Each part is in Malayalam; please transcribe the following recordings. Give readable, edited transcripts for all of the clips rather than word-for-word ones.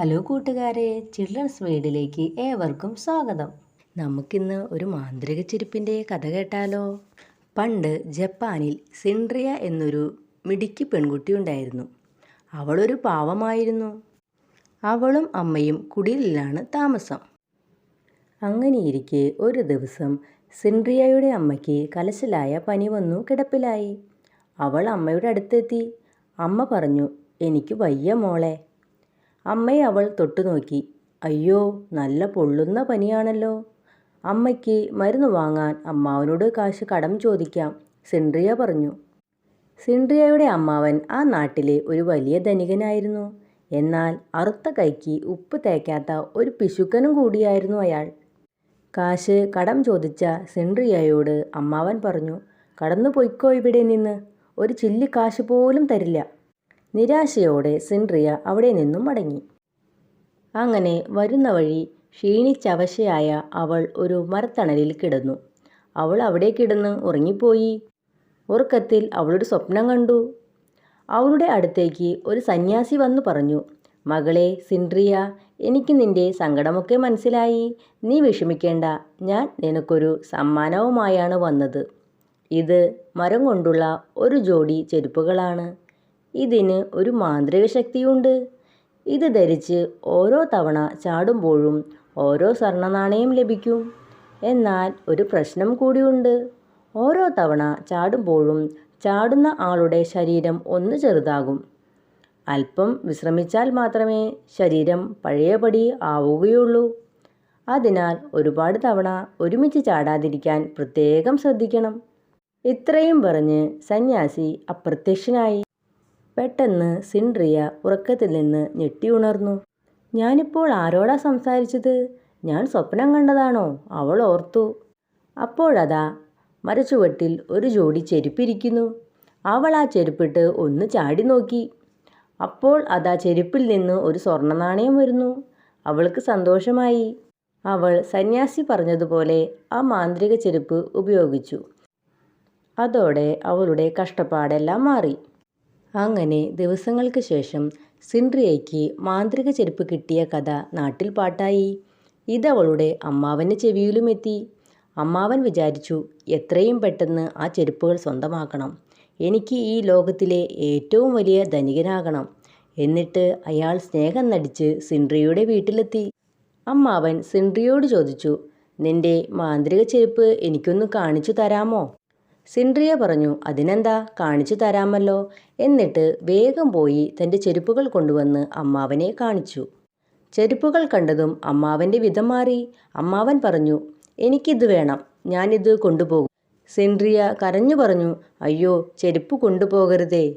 ഹലോ കൂട്ടുകാരെ, ചിൽഡ്രൻസ് വേൾഡിലേക്ക് ഏവർക്കും സ്വാഗതം. നമുക്കിന്ന് ഒരു മാന്ത്രിക ചെരുപ്പിൻ്റെ കഥ കേട്ടാലോ? പണ്ട് ജപ്പാനിൽ സിൻഡ്രിയ എന്നൊരു മിടുക്കി പെൺകുട്ടി ഉണ്ടായിരുന്നു. അവളൊരു പാവമായിരുന്നു. അവളും അമ്മയും കുടിലിലാണ് താമസം. അങ്ങനെയിരിക്കെ ഒരു ദിവസം സിൻഡ്രിയയുടെ അമ്മയ്ക്ക് കലശലായ പനി വന്നു കിടപ്പിലായി. അവൾ അമ്മയുടെ അടുത്തെത്തി. അമ്മ പറഞ്ഞു, "എനിക്ക് വയ്യ മോളെ." അമ്മയെ അവൾ തൊട്ടുനോക്കി. അയ്യോ, നല്ല പൊള്ളുന്ന പനിയാണല്ലോ. അമ്മയ്ക്ക് മരുന്ന് വാങ്ങാൻ അമ്മാവനോട് കാശ് കടം ചോദിക്കാം, സിൻഡ്രിയ പറഞ്ഞു. സിൻഡ്രിയയുടെ അമ്മാവൻ ആ നാട്ടിലെ ഒരു വലിയ ധനികനായിരുന്നു. എന്നാൽ അറുത്ത കൈക്ക് ഉപ്പ് തേക്കാത്ത ഒരു പിശുക്കനും കൂടിയായിരുന്നു അയാൾ. കാശ് കടം ചോദിച്ച സിൻഡ്രിയയോട് അമ്മാവൻ പറഞ്ഞു, "കടന്നു പൊയ്ക്കോ ഇവിടെ നിന്ന്, ഒരു ചില്ലി കാശ് പോലും തരില്ല." നിരാശയോടെ സിൻഡ്രിയ അവിടെ നിന്നും മടങ്ങി. അങ്ങനെ വരുന്ന വഴി ക്ഷീണിച്ചവശയായ അവൾ ഒരു മരത്തണലിൽ കിടന്നു. അവൾ അവിടെ കിടന്ന് ഉറങ്ങിപ്പോയി. ഉറക്കത്തിൽ അവളൊരു സ്വപ്നം കണ്ടു. അവളുടെ അടുത്തേക്ക് ഒരു സന്യാസി വന്നു പറഞ്ഞു, "മകളെ സിൻഡ്രിയ, എനിക്ക് നിന്റെ സങ്കടമൊക്കെ മനസ്സിലായി. നീ വിഷമിക്കേണ്ട, ഞാൻ നിനക്കൊരു സമ്മാനവുമായാണ് വന്നത്. ഇത് മരം കൊണ്ടുള്ള ഒരു ജോഡി ചെരുപ്പുകളാണ്. ഇതിന് ഒരു മാന്ത്രിക ശക്തിയുണ്ട്. ഇത് ധരിച്ച് ഓരോ തവണ ചാടുമ്പോഴും ഓരോ സ്വർണ്ണനാണയം ലഭിക്കും. എന്നാൽ ഒരു പ്രശ്നം കൂടിയുണ്ട്. ഓരോ തവണ ചാടുമ്പോഴും ചാടുന്ന ആളുടെ ശരീരം ഒന്ന് ചെറുതാകും. അല്പം വിശ്രമിച്ചാൽ മാത്രമേ ശരീരം പഴയപടി ആവുകയുള്ളൂ. അതിനാൽ ഒരുപാട് തവണ ഒരുമിച്ച് ചാടാതിരിക്കാൻ പ്രത്യേകം ശ്രദ്ധിക്കണം." ഇത്രയും പറഞ്ഞ് സന്യാസി അപ്രത്യക്ഷനായി. പെട്ടെന്ന് സിൻഡ്രിയ ഉറക്കത്തിൽ നിന്ന് ഞെട്ടിയുണർന്നു. "ഞാനിപ്പോൾ ആരോടാ സംസാരിച്ചത്? ഞാൻ സ്വപ്നം കണ്ടതാണോ?" അവൾ ഓർത്തു. അപ്പോഴതാ മരച്ചുവട്ടിൽ ഒരു ജോഡി ചെരുപ്പിരിക്കുന്നു. അവൾ ആ ചെരുപ്പിട്ട് ഒന്ന് ചാടി നോക്കി. അപ്പോൾ അതാ ചെരുപ്പിൽ നിന്ന് ഒരു സ്വർണ്ണനാണയം വരുന്നു. അവൾക്ക് സന്തോഷമായി. അവൾ സന്യാസി പറഞ്ഞതുപോലെ ആ മാന്ത്രിക ചെരുപ്പ് ഉപയോഗിച്ചു. അതോടെ അവളുടെ കഷ്ടപ്പാടെല്ലാം മാറി. അങ്ങനെ ദിവസങ്ങൾക്ക് ശേഷം സിൻഡ്രിയയ്ക്ക് മാന്ത്രിക ചെരുപ്പ് കിട്ടിയ കഥ നാട്ടിൽ പാട്ടായി. ഇതവളുടെ അമ്മാവൻ്റെ ചെവിയിലും എത്തി. അമ്മാവൻ വിചാരിച്ചു, എത്രയും പെട്ടെന്ന് ആ ചെരുപ്പുകൾ സ്വന്തമാക്കണം. എനിക്ക് ഈ ലോകത്തിലെ ഏറ്റവും വലിയ ധനികനാകണം. എന്നിട്ട് അയാൾ സ്നേഹം നടിച്ച് സിൻഡ്രിയയുടെ വീട്ടിലെത്തി. അമ്മാവൻ സിൻഡ്രിയയോട് ചോദിച്ചു, "നിന്റെ മാന്ത്രിക ചെരുപ്പ് എനിക്കൊന്ന് കാണിച്ചു തരാമോ?" സിൻഡ്രിയ പറഞ്ഞു, "അതിനെന്താ, കാണിച്ചു തരാമല്ലോ." എന്നിട്ട് വേഗം പോയി തൻ്റെ ചെരുപ്പുകൾ കൊണ്ടുവന്ന് അമ്മാവനെ കാണിച്ചു. ചെരുപ്പുകൾ കണ്ടതും അമ്മാവൻ്റെ വിധം മാറി. അമ്മാവൻ പറഞ്ഞു, "എനിക്കിത് വേണം, ഞാനിത് കൊണ്ടുപോകും." സിൻഡ്രിയ കരഞ്ഞു പറഞ്ഞു, "അയ്യോ, ചെരുപ്പ് കൊണ്ടുപോകരുതേ."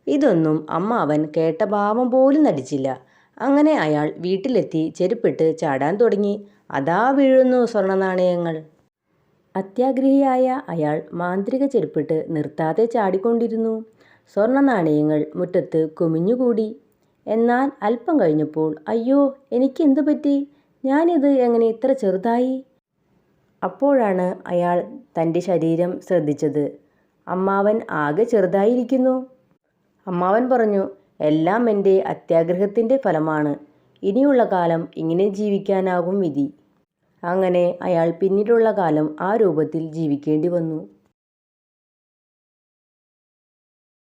ഇതൊന്നും അമ്മാവൻ കേട്ട ഭാവം പോലും നടിച്ചില്ല. അങ്ങനെ അയാൾ വീട്ടിലെത്തി ചെരുപ്പിട്ട് ചാടാൻ തുടങ്ങി. അതാ വീഴുന്നു സ്വർണ്ണനാണയങ്ങൾ. അത്യാഗ്രഹിയായ അയാൾ മാന്ത്രിക ചെരുപ്പിട്ട് നിർത്താതെ ചാടിക്കൊണ്ടിരുന്നു. സ്വർണ്ണനാണയങ്ങൾ മുറ്റത്ത് കുമിഞ്ഞുകൂടി. എന്നാൽ അല്പം കഴിഞ്ഞപ്പോൾ, "അയ്യോ, എനിക്കെന്തു പറ്റി? ഞാനിത് എങ്ങനെ ഇത്ര ചെറുതായി?" അപ്പോഴാണ് അയാൾ തൻ്റെ ശരീരം ശ്രദ്ധിച്ചത്. അമ്മാവൻ ആകെ ചെറുതായിരിക്കുന്നു. അമ്മാവൻ പറഞ്ഞു, "എല്ലാം എൻ്റെ അത്യാഗ്രഹത്തിൻ്റെ ഫലമാണ്. ഇനിയുള്ള കാലം ഇങ്ങനെ ജീവിക്കാനാകും വിധി." അങ്ങനെ അയാൾ പിന്നീടുള്ള കാലം ആ രൂപത്തിൽ ജീവിക്കേണ്ടി വന്നു.